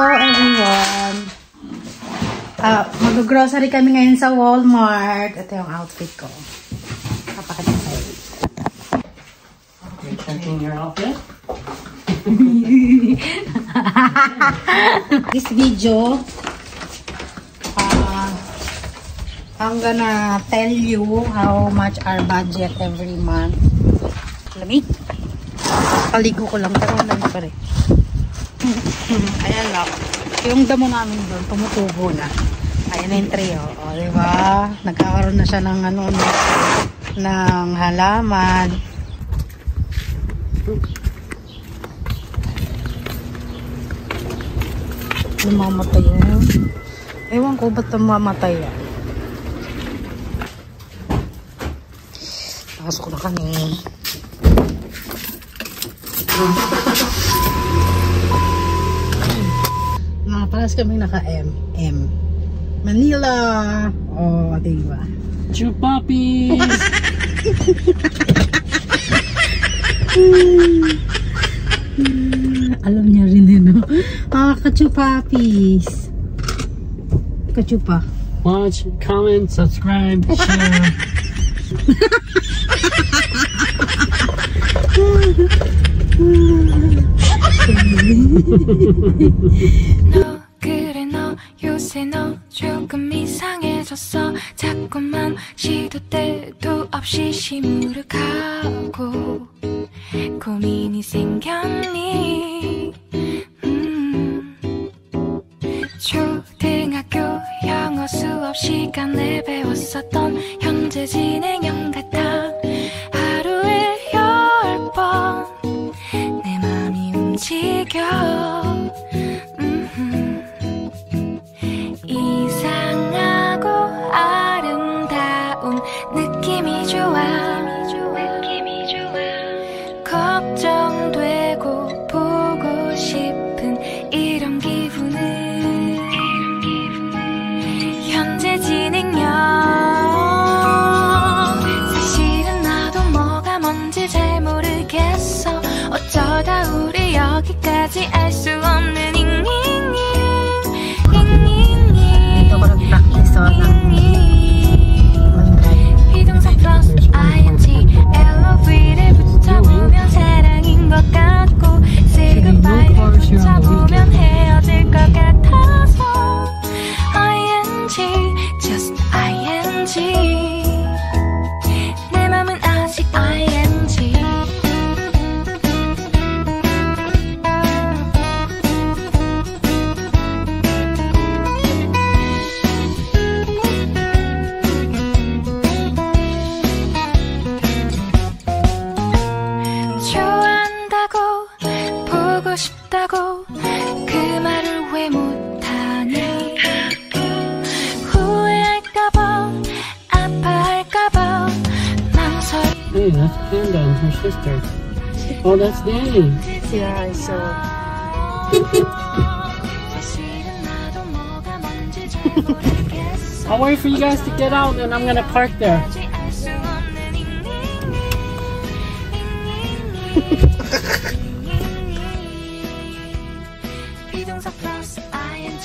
Hello everyone! Mag-grocery kami ngayon sa Walmart. Ito yung outfit ko. Kapakita tayo. You're checking your outfit? This video, I'm gonna tell you how much our budget every month. Lamig. Kaligo ko lang pero lamig pa rin. Ayan lang. Yung damo namin doon, tumutubo na. Ayan na yung trio. O, diba? Nagkakaroon na siya ng ano, ng halaman. Lumamatay yun. Ewan ko ba't lumamatay yan. Pasok na kami. Paras kami naka-M. Manila. Oh, diba? Chupapis! Alam niya rin eh, no? Kachupapis. Kachupa. Watch, comment, subscribe, share. 너 그래 너 요새 너 조금 이상해졌어 자꾸만 시도 때도 없이 시무룩하고 고민이 생겼니 초등학교 영어 수업 시간에 배웠었던 현재 진행형 같아 하루에 10번 내 맘이 움직여 이상하고 아름다운 느낌이 좋아 걱정되고 보고 싶은 이런 기분은 현재 진행형 사실은 나도 뭐가 뭔지 잘 모르겠어 어쩌다 우리 여기까지 알 수 없는 비동사 플러스 ing LOV를 붙여보면 사랑인 것 같고 say goodbye를 붙여보면 헤어질 것 같아서 ing just ing 내 맘은 아직 ing 싶다고 그 말을 왜 못하니 후회할까봐 아파할까봐 망설이 Hey, that's Panda and her sister. Oh, that's Danny. Yeah, I saw. I'll wait for you guys to get out and I'm gonna park there. 비동사 플러스 ing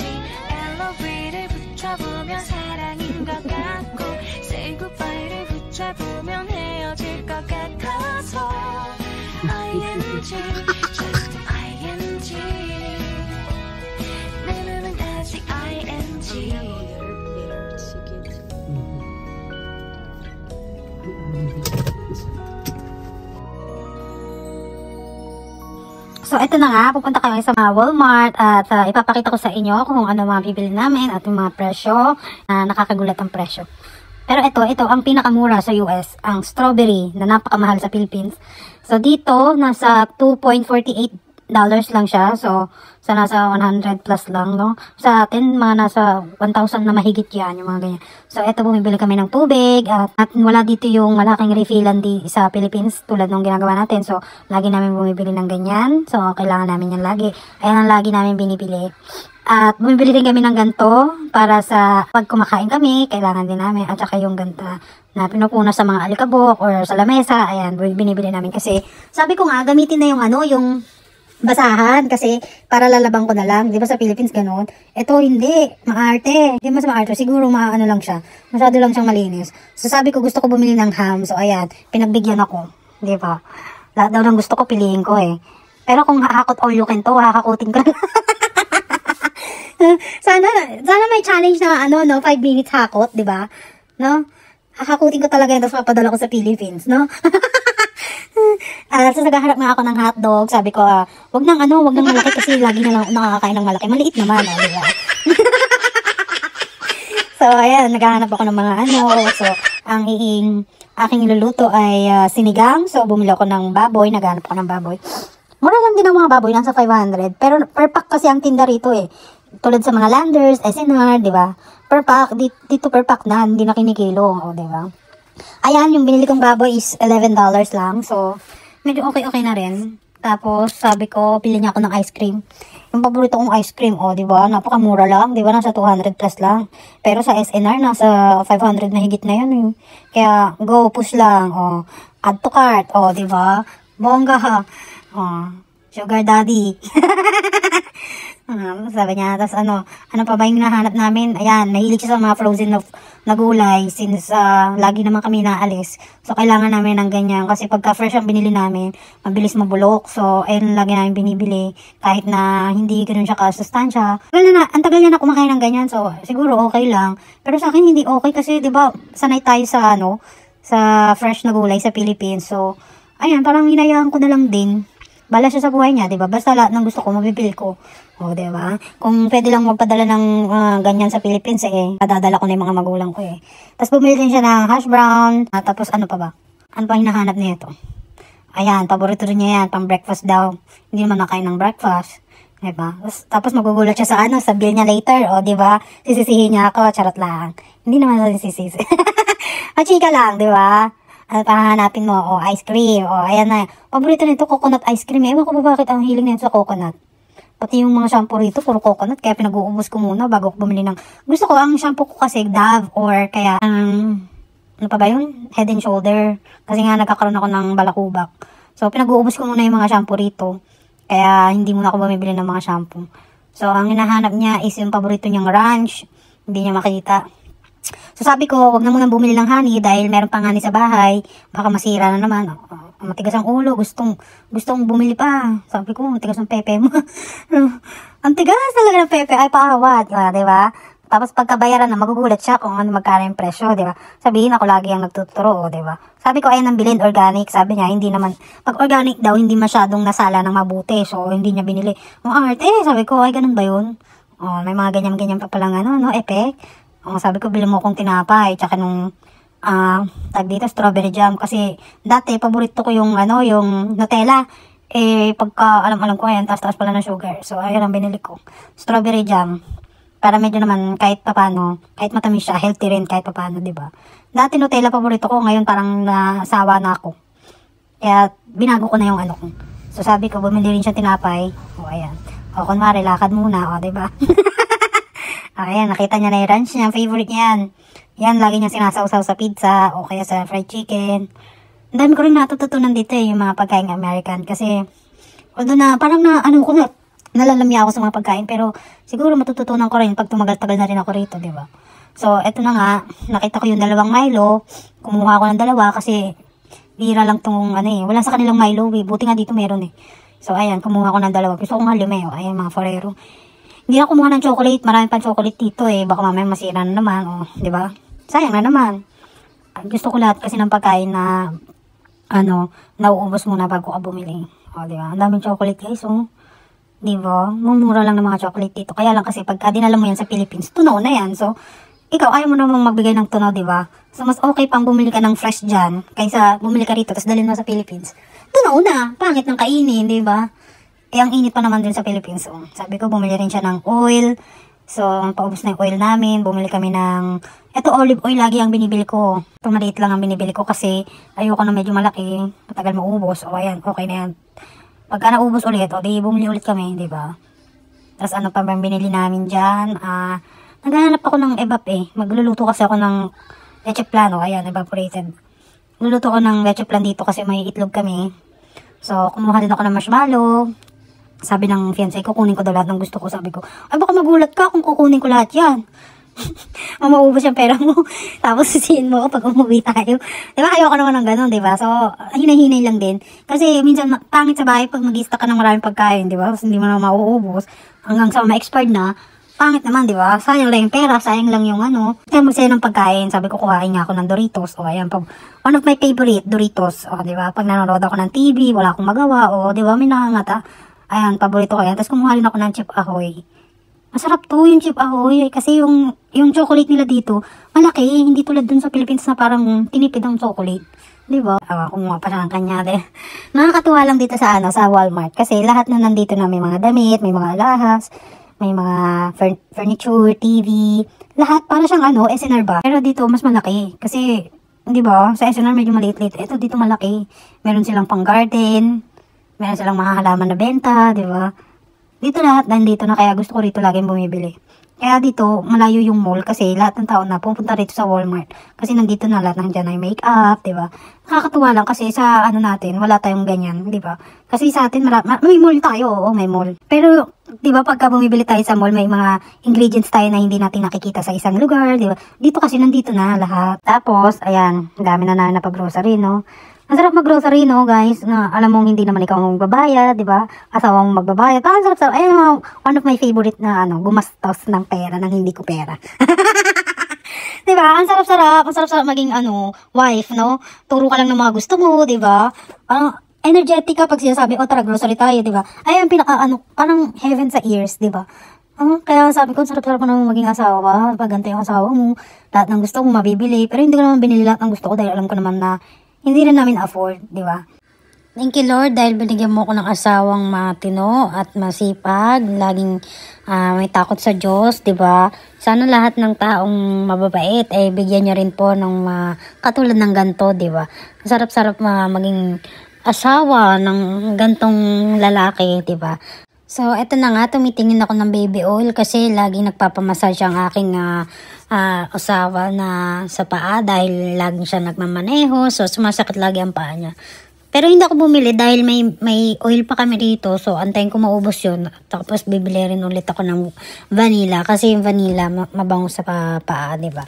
LOV를 붙여보면 사랑인 것 같고 say goodbye를 붙여보면 헤어질 것 같아서 ing just ing 내 맘은 아직 ing So, ito na nga, pupunta kami sa mga Walmart at ipapakita ko sa inyo kung ano mga bibili namin at yung mga presyo na nakakagulat ang presyo. Pero ito ang pinakamura sa US, ang strawberry na napakamahal sa Philippines. So, dito, nasa $2.48 lang siya. So, sa nasa 100 plus lang, no? Sa atin, mga nasa 1,000 na mahigit yan, yung mga ganyan. So, ito, bumibili kami ng tubig at wala dito yung malaking refillan sa Philippines tulad ng ginagawa natin. So, lagi namin bumibili ng ganyan. So, kailangan namin yan lagi. Ayan ang lagi namin binibili. At bumibili din kami ng ganito para sa pag kumakain kami, kailangan din namin. At saka yung ganta na pinupuna sa mga alikabok or sa lamesa, ayan, binibili namin kasi sabi ko nga, gamitin na yung basahan kasi para lalabang ko na lang. Di ba sa Philippines ganun? Ito hindi, maarte. Hindi mas maarte, siguro maano lang siya. Masyado lang siyang malinis. So sabi ko gusto ko bumili ng ham. So ayan, pinagbigyan ako. Di ba? Lahat daw ng gusto ko piliin ko eh. Pero kung hahakot all you can to, hakakutin ko. sana may challenge na 5 minutes hakot, di ba? No? Hakakutin ko talaga yun, tapos papadala ko sa Philippines, no? So naghaharap nga ako ng hotdog, sabi ko, wag nang malaki kasi lagi na lang ako nakakain ng malaki. Maliit naman, di ba? So, ayan, naghahanap ako ng mga So, ang aking iluluto ay sinigang. So, bumili ako ng baboy, naghahanap ako ng baboy. Mura lang din ang mga baboy, nasa 500. Pero per pack kasi ang tinda rito eh. Tulad sa mga Landers, SNR, di ba? Per pack, dito per pack na, hindi na kinikilo, di ba? Ayan, yung binili kong baboy is $11 lang. So, medyo okay na rin. Tapos, sabi ko, pili niya ako ng ice cream. Yung paborito kong ice cream, di ba? Napakamura lang, di ba? Nasa 200 plus lang. Pero sa SNR, nasa 500 na higit na yun, eh. Kaya, go, push lang, add to cart, di ba? Bongga, sugar daddy. Sabi niya, tapos ano pa ba yung hinahanap namin? Ayan, nahilig siya sa mga frozen na gulay since lagi naman kami naalis. So, kailangan namin ng ganyan kasi pagka fresh ang binili namin, mabilis mabulok. So, ayun lagi namin binibili kahit na hindi ganoon siya kasustansya. Ang tagal niya na kumakain ng ganyan. So, siguro okay lang. Pero sa akin hindi okay kasi 'di ba, sanay tayo sa sa fresh na gulay sa Philippines. So, ayan, parang hinayaan ko na lang din. Bala siya sa buhay niya, 'di ba? Basta lahat ng gusto ko mabibili ko. 'Di ba? Kung pwede lang magpadala ng ganyan sa Philippines padadala ko na 'yung mga magulang ko Tapos bumili din siya ng hash brown, tapos ano pa ba? Ano pa hinahanap niya ito? Ayan, paborito rin niya 'yan, pang breakfast daw. Hindi naman nakain ng breakfast. 'Di ba? Tapos magugulat siya sa bill niya later, 'di ba? Sisisihin niya ako, charot lang. Hindi naman sa sisisi. Chika lang, 'di ba? Pahanapin mo, ice cream, ayan na. Paborito nito, coconut ice cream. Ewan ko ba bakit ang hiling nito sa coconut. Pati yung mga shampoo rito, puro coconut. Kaya pinag-uubos ko muna bago ko bumili ng... Gusto ko, ang shampoo ko kasi Dove or kaya, ano pa ba yun? Head and Shoulder. Kasi nga nagkakaroon ako ng balakubak. So, pinag-uubos ko muna yung mga shampoo rito. Kaya, hindi muna ako bumibili ng mga shampoo. So, ang hinahanap niya is yung paborito niyang ranch. Hindi niya makita. So sabi ko, wag na munang bumili ng honey dahil meron pang honey sa bahay. Baka masira na naman. Matigas ang ulo. Gustong bumili pa. Sabi ko, matigas ang pepe mo. Ang tigas talaga ng pepe. Ay, paawat. Diba? Tapos pagkabayaran na, magugulat siya kung ano magkano yung presyo. Diba? Sabihin ako lagi ang nagtuturo. Diba? Sabi ko, ayun ang bilhin organic. Sabi niya, hindi naman. Pag organic daw, hindi masyadong nasala ng mabuti. So, hindi niya binili. Arte. Sabi ko, ay, ganun ba yun? May mga ganyan-ganyan pa palang effect. Sabi ko, bilhin mo kong tinapay, tsaka nung tag dito, strawberry jam. Kasi dati, paborito ko yung Nutella. Pagka alam ko yan, taas pala ng sugar. So, ayun ang binili ko. Strawberry jam. Para medyo naman, kahit papano, kahit matamis siya, healthy rin kahit papano, diba? Dati Nutella paborito ko, ngayon parang nasawa na ako. Kaya, binago ko na yung ko. So, sabi ko, bumili rin siya tinapay. Ayan. Kunwari, lakad muna, diba? Ayan, nakita niya na yung ranch niya. Favorite niyan. Yan, lagi niya sinasawsaw sa pizza o kaya sa fried chicken. Ang dami ko rin natututunan dito yung mga pagkain American. Kasi, although na, parang nalalamya ako sa mga pagkain. Pero, siguro matututunan ko rin pag tumagal-tagal na rin ako rito, di ba? So, eto na nga. Nakita ko yung 2 Milo. Kumuha ko ng 2 kasi, bira lang tong wala sa kanilang Milo. Buti nga dito meron So, ayan, kumuha ko ng 2. Gusto ko nga 5 Ayan, mga Ferrero. Hindi ako kumuha ng chocolate. Marami pang chocolate dito Baka mamaya masira na naman. Di ba? Sayang na naman. Gusto ko lahat kasi ng pagkain na nauubos muna bago ka bumili. Di ba? Ang daming chocolate guys. Di ba? Mumura lang ng mga chocolate dito. Kaya lang kasi pagka dinala mo yan sa Philippines, tunaw na yan. So, ikaw ayaw mo namang magbigay ng tunaw, di ba? So, mas okay pang bumili ka ng fresh dyan kaysa bumili ka rito tapos dalhin mo sa Philippines. Tunaw na. Pangit ng kainin, di ba? Ang init pa naman din sa Philippines. Sabi ko, bumili rin siya ng oil. So, paubos na yung oil namin. Bumili kami ng... Ito, olive oil lagi ang binibili ko. Ito, maliit lang ang binibili ko kasi ayoko na medyo malaki. Matagal maubos. Ayan, okay na yan. Pagka naubos ulit, di bumili ulit kami, di ba? Tapos ano pa bang binili namin dyan? Naghahanap ako ng evap Magluluto kasi ako ng leche plan. Ayan, evaporated. Luluto ko ng leche plan dito kasi may itlog kami. So, kumuha din ako ng marshmallow. Sabi ng fiancé ko, kunin ko daw lahat ng gusto ko. Sabi ko, ay baka magulat ka kung kukunin ko lahat yan. Mamaubos yung pera mo. Tapos sisihin mo ako pag umuwi tayo. Diba, ayoko naman ng ganun, diba? So, hinay-hinay lang din. Kasi minsan, pangit sa bahay pag mag-i-stock ka ng maraming pagkain, diba? Kasi hindi mo na mauubos. Hanggang sa ma-expired na, pangit naman, diba? Sayang lang yung pera, sayang lang yung ano. Kaya magsaya ng pagkain, sabi ko, kuhain nga ako ng Doritos. O, ayan, one of my favorite, Doritos. O, diba? Pag nanonood ako ng TV, wala akong magawa. O, diba? May nakangata. Ayan, paborito ko yan. Tapos kumuha rin ako ng Chip Ahoy. Masarap to yung Chip Ahoy. Kasi yung chocolate nila dito, malaki. Hindi tulad dun sa Philippines na parang tinipid ang chocolate. Diba? Kumuha pa siya ng kanya. Nakakatuwa lang dito sa Walmart. Kasi lahat na nandito na may mga damit, may mga alahas, may mga furniture, TV, lahat para siyang SNR ba. Pero dito mas malaki kasi, di ba, sa SNR medyo maliit-liit. Ito dito malaki. Meron silang pang garden, meron silang mga halaman na benta, di ba? Dito lahat nandito na, kaya gusto ko rito laging bumibili. Kaya dito, malayo yung mall kasi lahat ng tao na pupunta rito sa Walmart. Kasi nandito na lahat, nandiyan na yung make-up, diba? Nakakatuwa lang kasi sa natin, wala tayong ganyan, diba? Kasi sa atin, may mall tayo, oo, may mall. Pero, diba, pagka bumibili tayo sa mall, may mga ingredients tayo na hindi natin nakikita sa isang lugar, diba? Dito kasi nandito na lahat. Tapos, ayan, dami na napag-grocery, no? Masarap mag-grocery, no, guys, na alam mong hindi naman ikaw magbabayad, di ba? Asawa mong magbabayad. Parang sarap-sarap. Ayun, one of my favorite na, gumastos ng pera nang hindi ko pera. Di ba? Ang sarap-sarap. Ang sarap-sarap maging, wife, no? Turo ka lang ng mga gusto mo, di ba? Parang energetic ka pag sinasabi, tara, grocery tayo, di ba? Ayun, parang heaven sa ears, di ba? Kaya sabi ko, sarap-sarap ko naman maging asawa. Pag ganito yung asawa mo, lahat ng gusto mo mabibili. Pero hindi ko naman binili lahat ng gusto ko dahil alam ko naman na hindi rin namin afford, di ba? Thank you, Lord, dahil binigyan mo ko ng asawang matino at masipag, laging may takot sa Diyos, di ba? Sana lahat ng taong mababait ay bigyan niyo rin po ng katulad ng ganto, di ba? Sarap-sarap maging asawa ng gantong lalaki, di ba? So, eto na nga, tumitingin ako ng baby oil kasi laging nagpapamassage ang aking asawa na sa paa dahil laging siya nagmamaneho. So, sumasakit lagi ang paa niya. Pero hindi ako bumili dahil may oil pa kami dito. So, antayin ko maubos yun. Tapos, bibili rin ulit ako ng vanilla. Kasi yung vanilla, mabango sa paa, diba?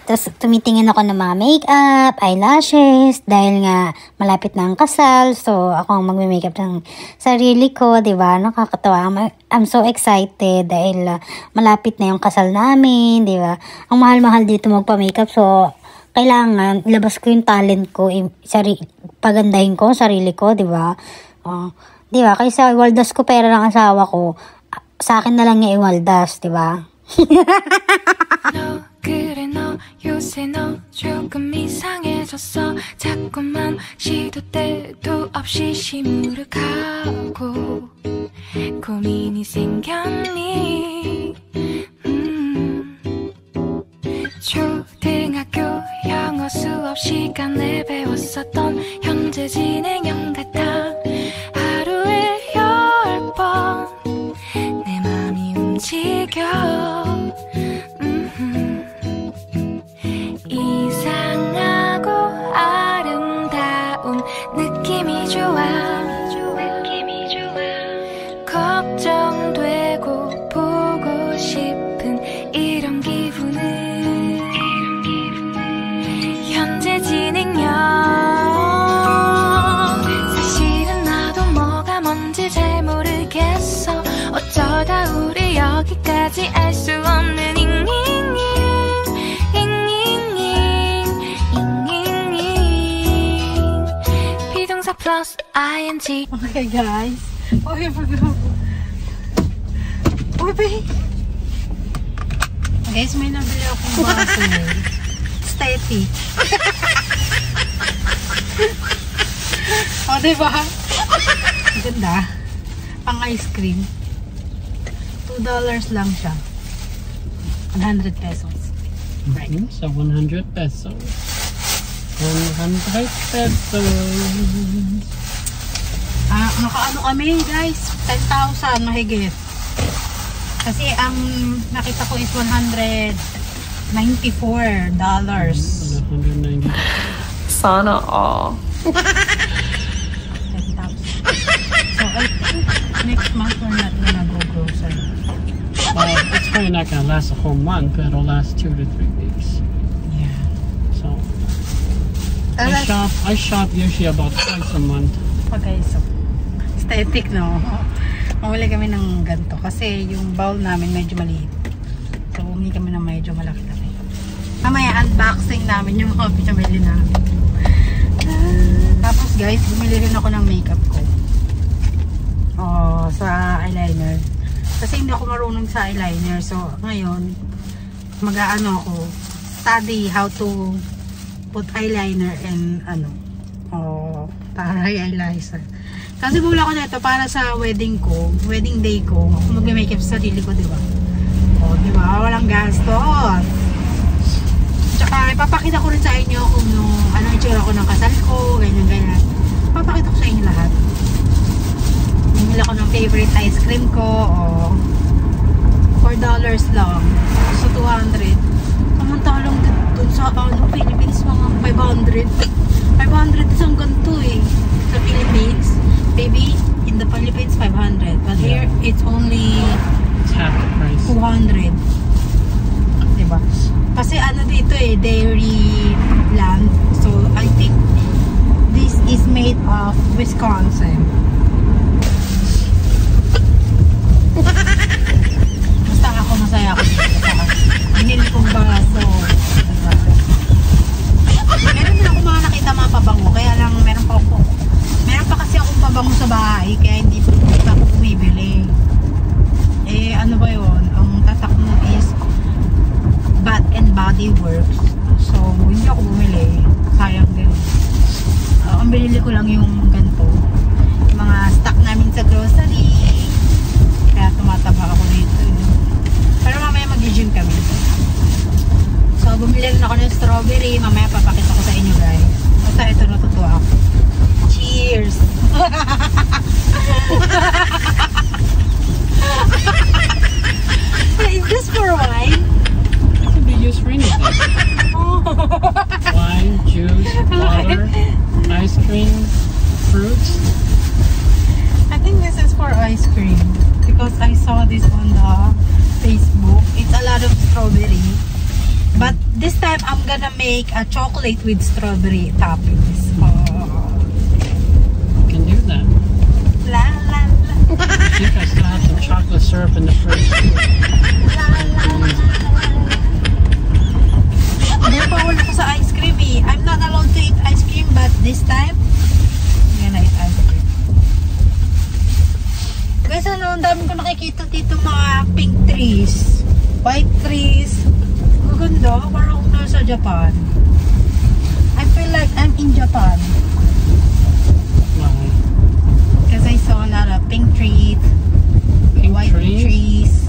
Tapos, tumitingin ako ng mga makeup, eyelashes. Dahil nga, malapit na ang kasal. So, ako ang magme-makeup ng sarili ko, diba? Nakakatawa. I'm so excited dahil malapit na yung kasal namin, diba? Ang mahal-mahal dito magpa-makeup. So, kailangan ilabas ko yung talent ko, pagandahin ko sarili ko, di ba? Di ba? Kaysa iwaldas ko pera ng asawa ko, sa akin na lang niya iwaldas, di ba? 너 그래 너 요새 너 조금 이상해졌어 자꾸만 시도 때도 없이 시무룩하고 고민이 생겼니 초등학교 영어 수업 시간에 배웠었던 현재 진행형 같아 하루에 10번 내 맘이 움직여 이상하고 아름다운 느낌이 좋아 걱정되고 보고 싶은 이런 기분은 현재 진행형 사실은 나도 뭐가 뭔지 잘 모르겠어 어쩌다 우리 여기까지 알 수 없는 비동사 플러스 ing Okay, guys. Okay, guys, may nabili akong baso. Steady. O, diba? Ganda. Pang ice cream. $2 lang siya. 100 pesos. Right. So 100 pesos. 100 pesos. Nakaano kami, guys? 10,000 mahigit. Kasi ang nakita ko is $194. 190. Sana all 10,000. So, next month we're not gonna go grocery. Well, it's probably not gonna last a whole month, but it'll last 2 to 3 weeks. Yeah. So I shop usually about twice a month. Okay, so aesthetic, no? Mawala kami ng ganito kasi yung bowl namin medyo maliit. So, umi kami ng medyo malaki-laki. Mamaya, unboxing namin yung mga pinamili namin. Tapos guys, bumili rin ako ng makeup ko. Sa eyeliner. Kasi hindi ako marunong sa eyeliner. So, ngayon, mag-aano ako, study how to put eyeliner and taray eyeliner. Kasi bula ko na ito para sa wedding ko, wedding day ko. Ako mag-makeup sa sarili ko, diba? Diba? Walang gastos. Tsaka, ipapakita ko rin sa inyo kung ano itsura ko ng kasal ko, ganyan-ganyan. Ipapakita ko sa inyo lahat. Bumili ako ng favorite ice cream ko, $4 lang. So, 200. Samantalang dun sa Philippines, mga 500. 500 isang ganito eh. Sa Philippines. Maybe in the Philippines 500, but here it's only half the price. 200. Diba? Kasi ano dito eh, dairy land. So I think this is made of Wisconsin. Basta ako masaya ako dito sa binili kong baso. Diba? Meron din ako mga nakita mga pabango, kaya lang meron pa kasi akong pabango sa bahay, kaya hindi pa ako bumibili. Eh, ano ba yun? Ang tatak mo is Bath and Body Works. So, hindi ako bumili. Sayang din. Ang binili ko lang yung ganito. Yung mga stock namin sa grocery. Kaya tumataba ako dito. Pero mamaya mag-gym kami. So, bumili rin ako ng strawberry. Mamaya papakita ko sa inyo, guys. Basta ito, natutuwa ako. Cheers! Is this for wine? It can be used for anything. Wine, juice, water, ice cream, fruits. I think this is for ice cream because I saw this on the Facebook. It's a lot of strawberry. But this time I'm gonna make a chocolate with strawberry toppings. You can do that. La la la. I think I still have some chocolate syrup in the fridge. Hindi pa wala ko sa ice cream eh. I'm not allowed to eat ice cream, but this time I'm gonna eat ice cream. Guys, ang dami ko nakikita dito mga pink trees, white trees. Maganda, parang ako nasa Japan. I feel like I'm in Japan. Because I saw a lot of pink trees, white trees.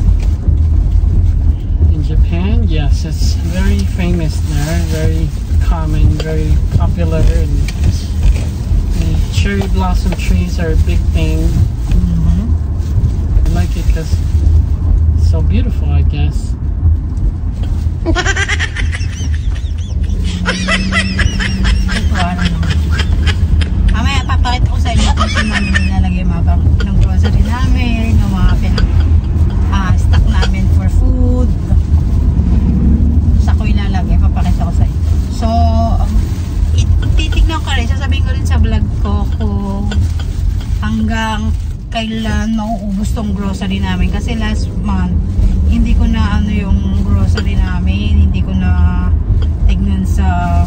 In Japan, yes, it's very famous there, very common, very popular. And the cherry blossom trees are a big thing. I like it because it's so beautiful, I guess. Mamaya papakita ko sa inyo kung saan namin nilalagay yung mga ng grocery namin, yung mga stock namin for food. Sa ko ilalagay, papakita ko sa inyo. So, titignan ko rin, sasabihin ko rin sa vlog ko kung hanggang kailan mauubos tong grocery namin. Kasi last month, hindi ko na yung grocery namin, hindi ko na tignan sa,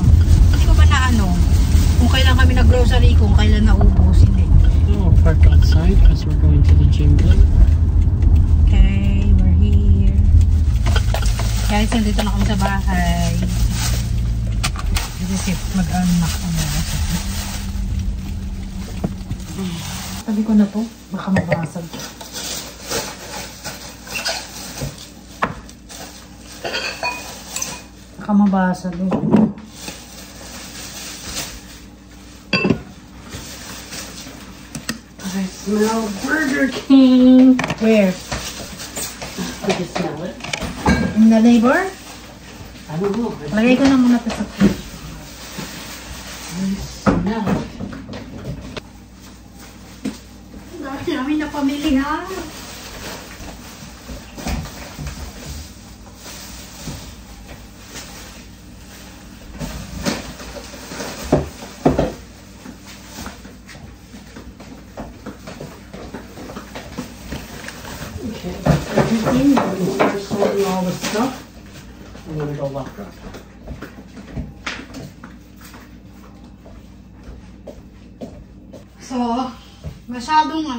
hindi ko ba na kung kailan kami nag-grocery, kung kailan naubos, hindi. Oh, park outside because we're going to the gym. Okay, we're here. Guys, nandito na kami sa bahay. This is mag-unlock kami. Sabi ko na po, baka mabasag. Baka mabasag eh. I smell Burger King. Where? I can smell it. In the neighbor? I don't know. Lagay ko na muna ito sa fridge. I smell it. Dati namin pamilihan. Okay, that's everything. I'm going to start sorting all the stuff. I'm going to go lock up. So,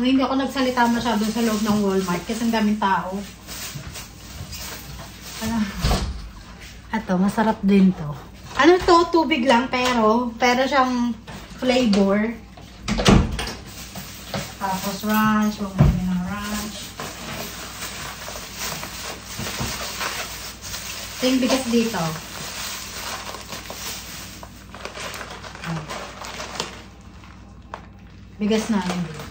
hindi ako nagsalita masyado sa loob ng Walmart kasi ang daming tao. Ito, masarap din to. Ano to? Tubig lang pero siyang flavor. Tapos ranch, bumili ng ranch. Ito yung bigas dito. Bigas namin dito.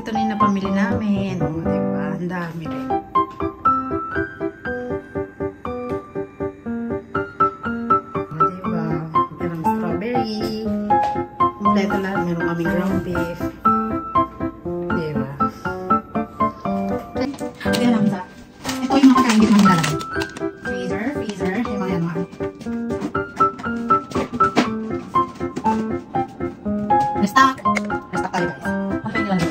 Ito na yung napamili namin. O, diba? Ang dami rin. O, diba? Merong strawberry. Kompleto lahat. Meron kami ground beef. Diba? Ayan lang sa. Ito yung mga kain dito ng lalagay. Freezer. Yung mga yan mga. Restock tayo guys. Okay lang.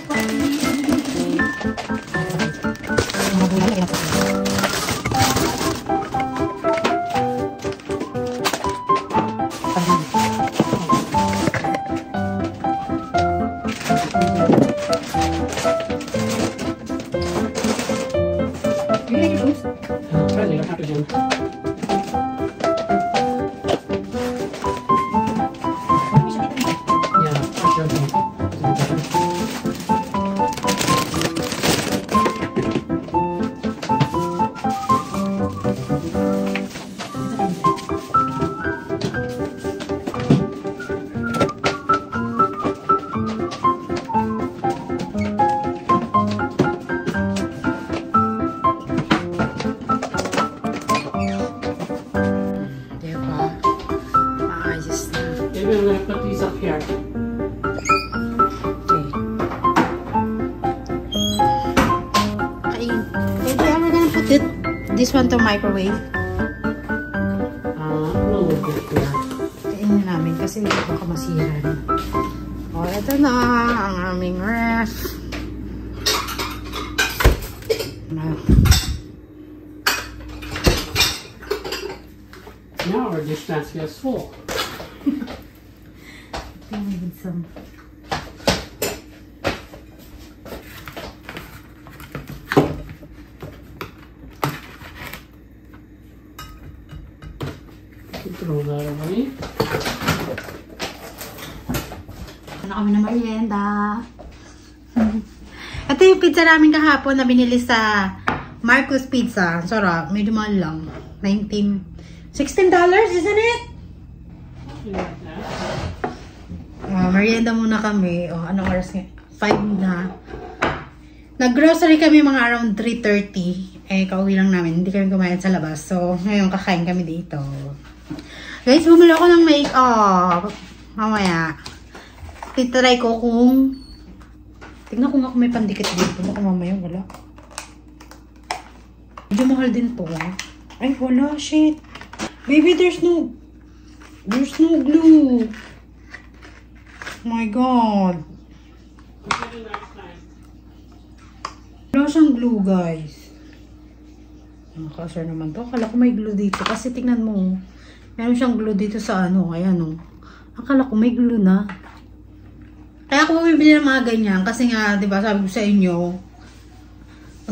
Try it up again. Yeah, sure thing. Maybe I'm gonna put these up here. We're gonna put this one to microwave. A little bit here. Kainin namin kasi baka masira na. O, ito na ang aming ref. Now our dish basket is full. Some. Throw that away. Ano kami na merienda. Ito yung pizza namin kahapon na binili sa Marcos Pizza. Sarap. Medyo mahal lang. $16, isn't it? Something like that. Merienda muna kami. Anong oras nga? 5 na. Nag-grocery kami mga around 3:30. Kauwi lang namin. Hindi kami kumain sa labas. So, ngayon kakain kami dito. Guys, bumili ako ng make-up. Mamaya. Titry ko kung... Tignan ko nga kung may pandikit dito. Baka mamaya wala. Medyo mahal din to. Ay, wala. Shit. Baby, there's no glue. Oh my God. Wala siyang glue, guys. Nakasar naman to. Akala ko may glue dito. Kasi tingnan mo. Meron siyang glue dito sa ano. Ayan o. Akala ko may glue na. Kaya ako bumibili ng mga ganyan. Kasi nga, diba, sabi ko sa inyo,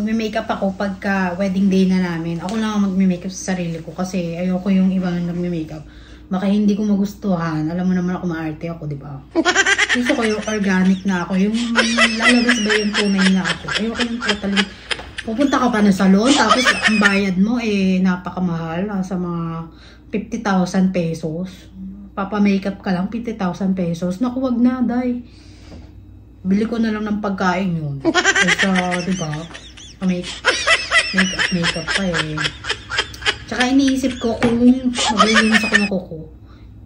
magme-makeup ako pagka wedding day na namin. Ako lang ang magme-makeup sa sarili ko. Kasi ayoko yung ibang nagme-makeup. baka hindi ko magustuhan. Alam mo naman ako, maarte ako, di ba? Gusto ko yung organic na ako. Yung lalabas ba yung tunay na ako. Ayoko yung totally. Pupunta ka pa na salon, tapos ang bayad mo napakamahal. Nasa mga 50,000 pesos. Papa-makeup ka lang, 50,000 pesos. Naku, wag na, day. Bili ko na lang ng pagkain yun. Kasi, di ba? Makeup pa Tsaka iniisip ko kung maglilinis ako ng kuko.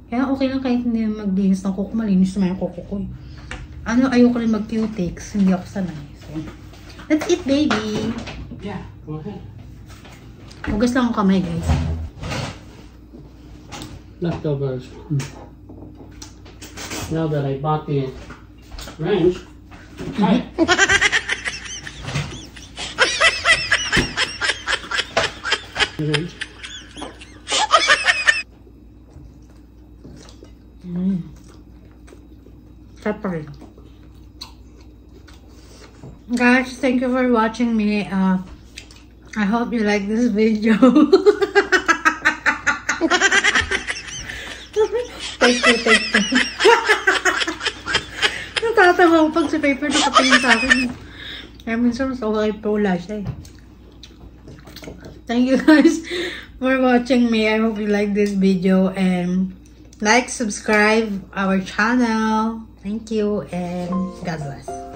Kaya okay lang kahit hindi maglinis ng kuko, malinis naman yung kuko ko. Ayoko rin mag-cutics, hindi ako sanay. So, that's it, baby. Yeah, go ahead. Hugas lang ang kamay, guys. Leftovers. Now that I bought the range, try it. Range. Sarap pa rin. Guys, thank you for watching me. I hope you like this video. Take two. Natatawa ko pag si Paper nakatingin sa akin. Kaya minsan mas okay pa wala siya Thank you guys for watching me. I hope you like this video and like, subscribe our channel. Thank you and God bless.